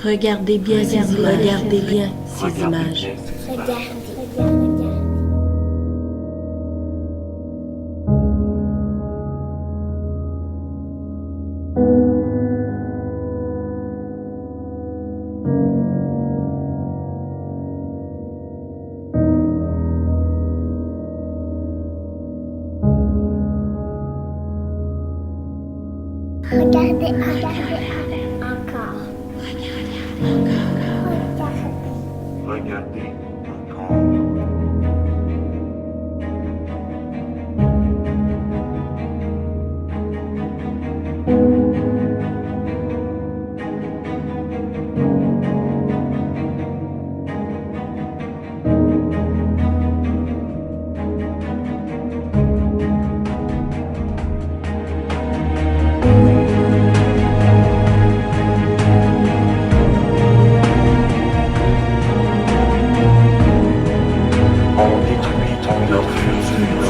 Regardez bien ces images. Regardez bien ces images. Regardez encore. Regardez encore. On détruit leur futur.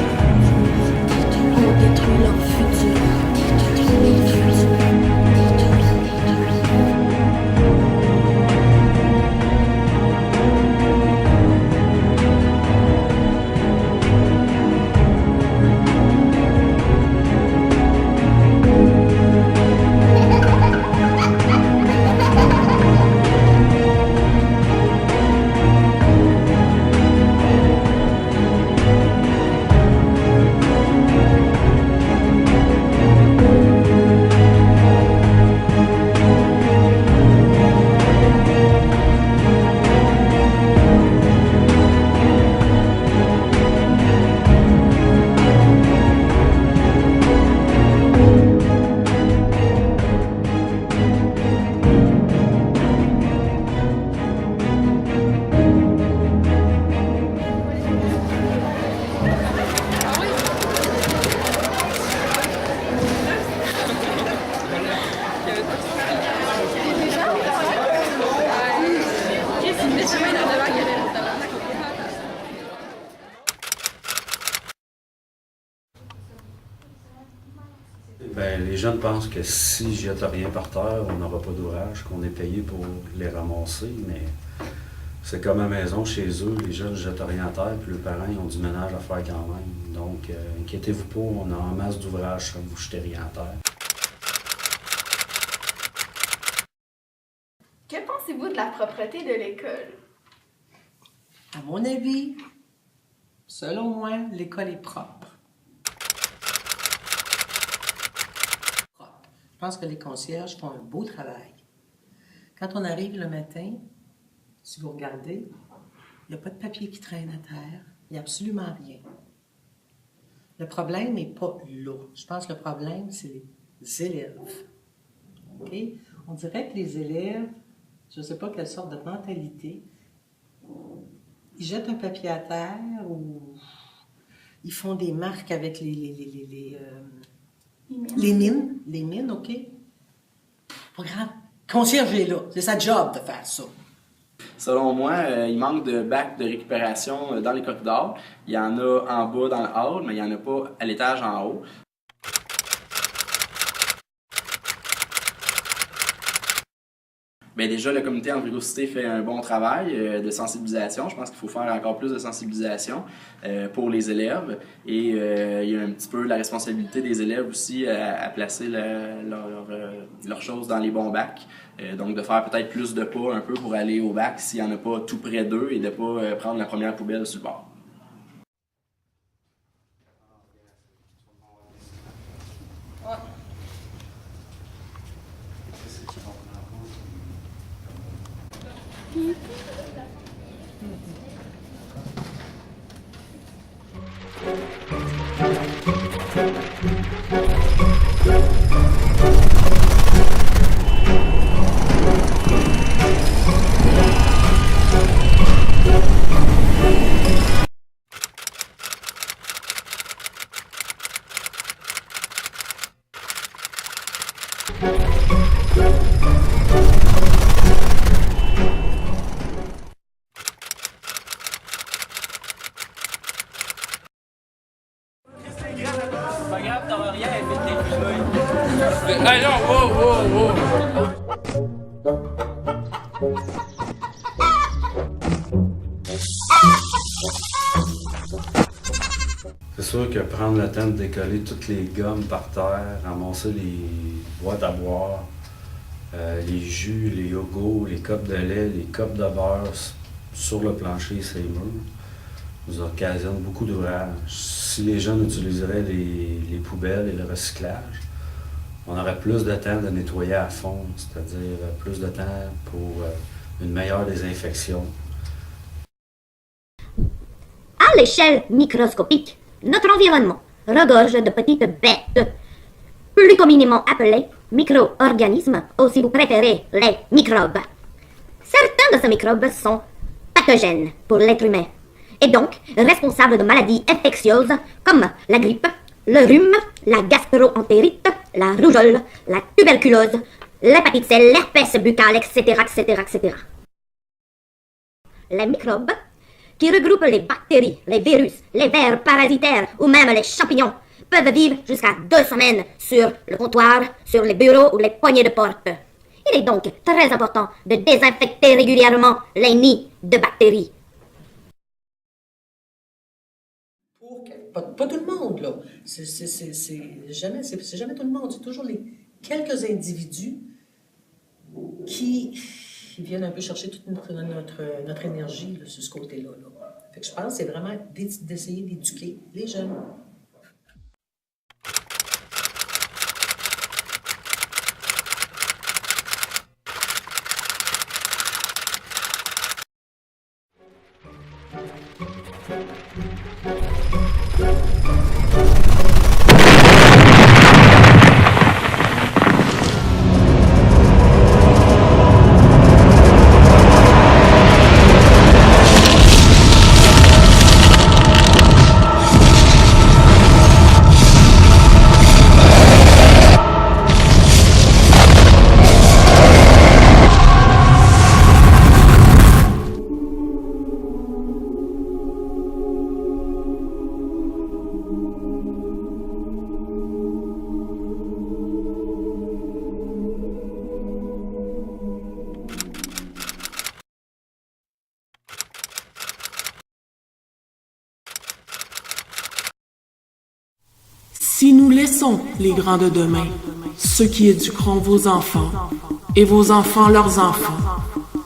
Ben, les jeunes pensent que si je jette rien par terre, on n'aura pas d'ouvrage, qu'on est payé pour les ramasser, mais c'est comme à la maison, chez eux, les jeunes ne jettent rien à terre, puis les parents ils ont du ménage à faire quand même. Donc, inquiétez-vous pas, on a en masse d'ouvrages quand vous jetez rien à terre. Que pensez-vous de la propreté de l'école? À mon avis, selon moi, l'école est propre. Je pense que les concierges font un beau travail. Quand on arrive le matin, si vous regardez, il n'y a pas de papier qui traîne à terre. Il n'y a absolument rien. Le problème n'est pas là. Je pense que le problème, c'est les élèves. OK? On dirait que les élèves, je ne sais pas quelle sorte de mentalité, ils jettent un papier à terre ou ils font des marques avec les mines, OK? Pas grave. Le concierge est là. C'est sa job de faire ça. Selon moi, il manque de bacs de récupération dans les corridors. Il y en a en bas dans le hall, mais il n'y en a pas à l'étage en haut. Bien, déjà, le comité en vérocité fait un bon travail de sensibilisation. Je pense qu'il faut faire encore plus de sensibilisation pour les élèves. Et il y a un petit peu la responsabilité des élèves aussi à placer leurs choses dans les bons bacs. Donc, de faire peut-être plus de pas un peu pour aller au bac s'il n'y en a pas tout près d'eux et de ne pas prendre la première poubelle sur le bord. Pas grave, t'auras rien à éviter. Hey, non, wow. sûr que prendre le temps de décoller toutes les gommes par terre, ramasser les boîtes à boire, les jus, les yogos, les copes de lait, les copes de beurre sur le plancher et ces murs, nous occasionne beaucoup d'ouvrages. Si les jeunes utiliseraient les poubelles et le recyclage, on aurait plus de temps de nettoyer à fond, c'est-à-dire plus de temps pour une meilleure désinfection. À l'échelle microscopique, notre environnement regorge de petites bêtes, plus communément appelées micro-organismes, ou si vous préférez, les microbes. Certains de ces microbes sont pathogènes pour l'être humain, et donc responsables de maladies infectieuses comme la grippe, le rhume, la gastro-entérite, la rougeole, la tuberculose, l'hépatite C, l'herpès buccal, etc., etc., etc. Les microbes, qui regroupent les bactéries, les virus, les vers parasitaires ou même les champignons, peuvent vivre jusqu'à 2 semaines sur le comptoir, sur les bureaux ou les poignées de porte. Il est donc très important de désinfecter régulièrement les nids de bactéries. Pas tout le monde, là. C'est jamais tout le monde. C'est toujours les quelques individus qui viennent un peu chercher toute notre énergie là, sur ce côté-là. Là. Fait que je pense que c'est vraiment d'essayer d'éduquer les jeunes. Si nous laissons les grands de demain, ceux qui éduqueront vos enfants, et vos enfants leurs enfants,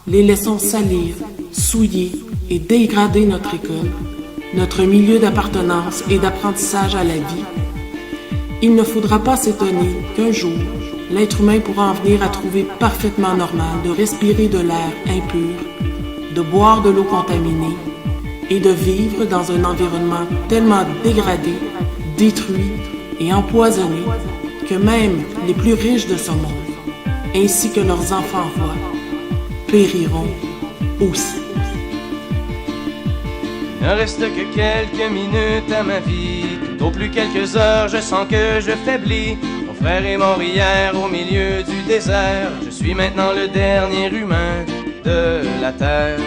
les laissons salir, souiller et dégrader notre école, notre milieu d'appartenance et d'apprentissage à la vie, il ne faudra pas s'étonner qu'un jour, l'être humain pourra en venir à trouver parfaitement normal de respirer de l'air impur, de boire de l'eau contaminée et de vivre dans un environnement tellement dégradé, détruit et empoisonnés que même les plus riches de ce monde, ainsi que leurs enfants rois, périront aussi. Ne reste que quelques minutes à ma vie, tout au plus quelques heures, je sens que je faiblis. Mon frère est mort hier au milieu du désert, je suis maintenant le dernier humain de la terre.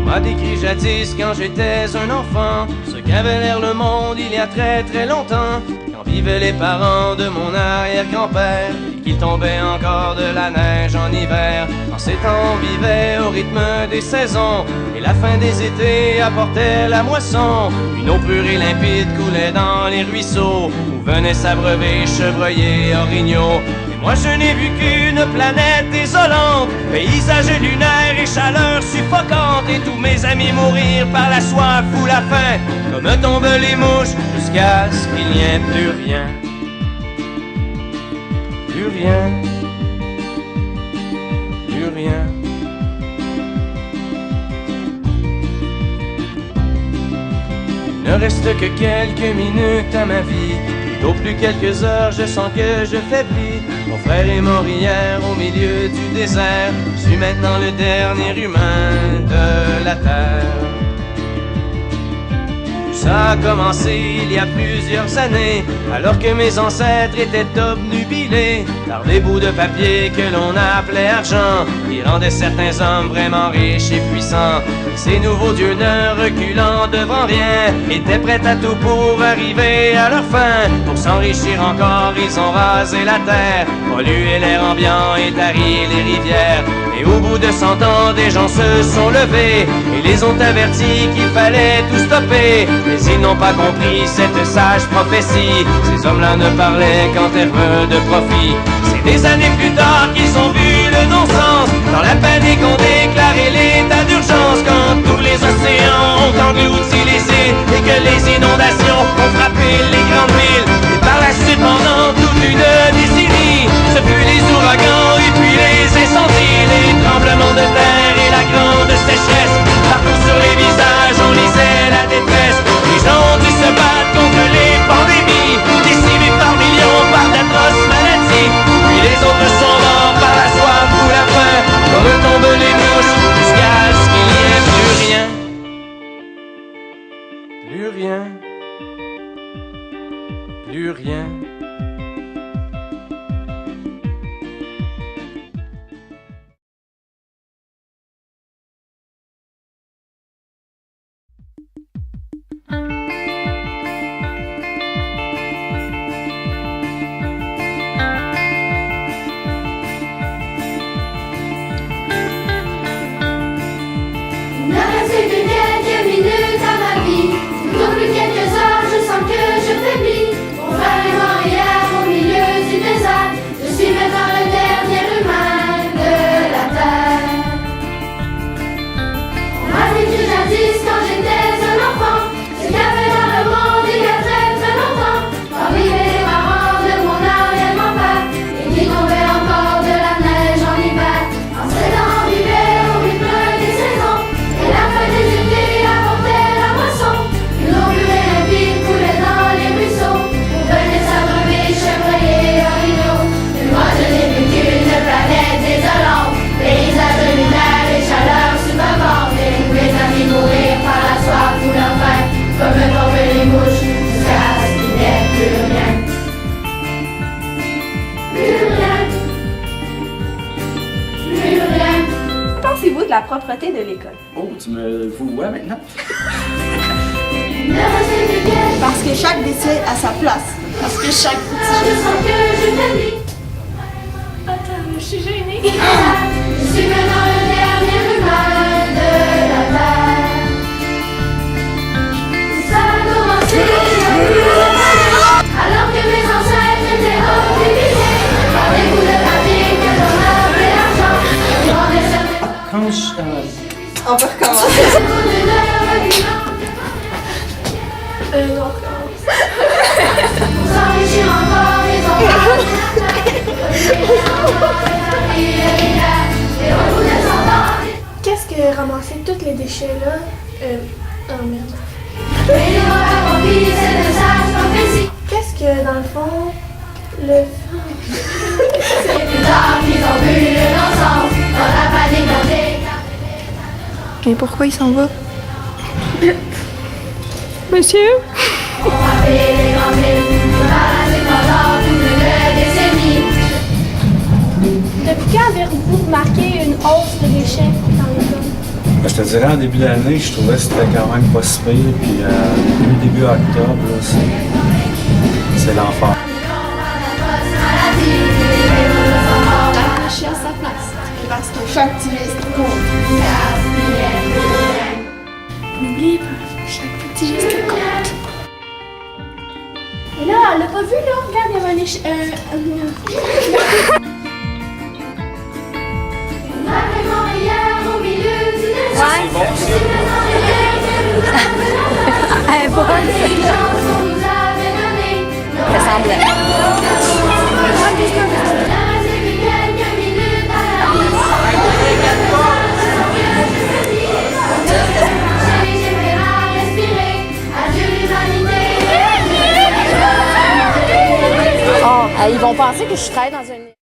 On m'a décrit jadis quand j'étais un enfant, ce qu'avait l'air le monde il y a très très longtemps, quand vivaient les parents de mon arrière-grand-père, et qu'il tombait encore de la neige en hiver. En ces temps on vivait au rythme des saisons, et la fin des étés apportait la moisson. Une eau pure et limpide coulait dans les ruisseaux, où venaient s'abreuver chevreuils, orignaux. Moi je n'ai vu qu'une planète désolante, paysage lunaire et chaleur suffocante, et tous mes amis mourir par la soif ou la faim, comme tombent les mouches, jusqu'à ce qu'il n'y ait plus rien. Plus rien. Plus rien. Il ne reste que quelques minutes à ma vie, au plus quelques heures, je sens que je faiblis. Mon frère est mort hier au milieu du désert, je suis maintenant le dernier humain de la terre. Je ça a commencé il y a plusieurs années, alors que mes ancêtres étaient obnubilés par des bouts de papier que l'on appelait argent, qui rendaient certains hommes vraiment riches et puissants. Ces nouveaux dieux ne reculant devant rien, étaient prêts à tout pour arriver à leur fin. Pour s'enrichir encore, ils ont rasé la terre, pollué l'air ambiant et tari les rivières. Et au bout de 100 ans, des gens se sont levés et les ont avertis qu'il fallait tout stopper. Mais ils n'ont pas compris cette sage prophétie. Ces hommes-là ne parlaient qu'en termes de profit. C'est des années plus tard qu'ils ont vu le non-sens. Dans la panique, on déclaré l'état d'urgence. Quand tous les océans ont englouti les îles et que les inondations ont frappé les grandes villes. Et par la suite, pendant toute une décennie, ce fut les ouragans et puis les incendies, les tremblements de terre et la grande sécheresse. Partout sur les visages, on lisait la détresse. Les gens ont dû se battre contre les pandémies, décimés par millions par d'atroces maladies. Puis les autres sont morts par la soif ou la faim, comme tombent les mouches, jusqu'à ce qu'il n'y ait plus rien. Plus rien. Plus rien. Il ne reste que quelques minutes à ma vie. Pour plus quelques heures, je sens que je faiblis. Mon frère est mort hier au milieu du désert. Je suis maintenant le dernier humain de la terre. On m'a dit que jadis, quand j'étais un enfant, ce qu'il y avait dans le monde il y a très très longtemps. Quand vivaient les parents de mon arrière-grand-père et qu'il tombait encore de la neige en hiver. En ce temps, on vivait au rythme des saisons. Et la fin des étés apportait la moisson. Une eau pure et limpide coulait dans les ruisseaux. On venait s'abreuver, chevreuiller, orignaux. Mais moi je n'ai vécu une planète désolante. Paysage lunaire et chaleur submergente. Et tous mes amis mourir par la soif ou la faim. Comme tomber les mouches jusqu'à ce qu'il n'y ait plus rien. Plus rien. Plus rien. Que pensez-vous de la propreté de l'école? Oh, tu me vois maintenant? Il ne reste que quelques Parce que chaque décès a sa place. Parce que chaque heures, je sens que je faiblis. Attends, je suis gênée. Je suis maintenant le dernier humain de la terre. Ça a commencé il y a plus de 20 ans, alors que mes ancêtres étaient obnubilés par des bouts de papier que l'on appelait argent. On rendait certains Quand je... On peut recommencer. pour de reculants. Non, Pour s'enrichir encore, ils ont et au bout de 100 ans, qu'est-ce que ramasser tous les déchets là? Oh merde. et ils ont accompli cette sage prophétie. Qu'est-ce que dans le fond, le. C'est plus tard qu'ils ont vu le non-sens dans la panique dans des Mais pourquoi il s'en va? Monsieur? on a fait les grandes villes, rasées pendant toute une décennie. Depuis quand avez-vous remarqué une hausse de déchets dans l'école? Ben, je te dirais, en début d'année, je trouvais que c'était quand même pas si pire. Puis depuis début octobre, là, c'est l'enfer. Attaché à sa place. Parce que chaque petit geste compte. N'oubliez pas, chaque petit geste compte. Et là, elle l'a pas vu là? Regarde, il y avait un échec. Elle est bonne. Ça semblait. Oh, ils vont penser que je travaille dans un...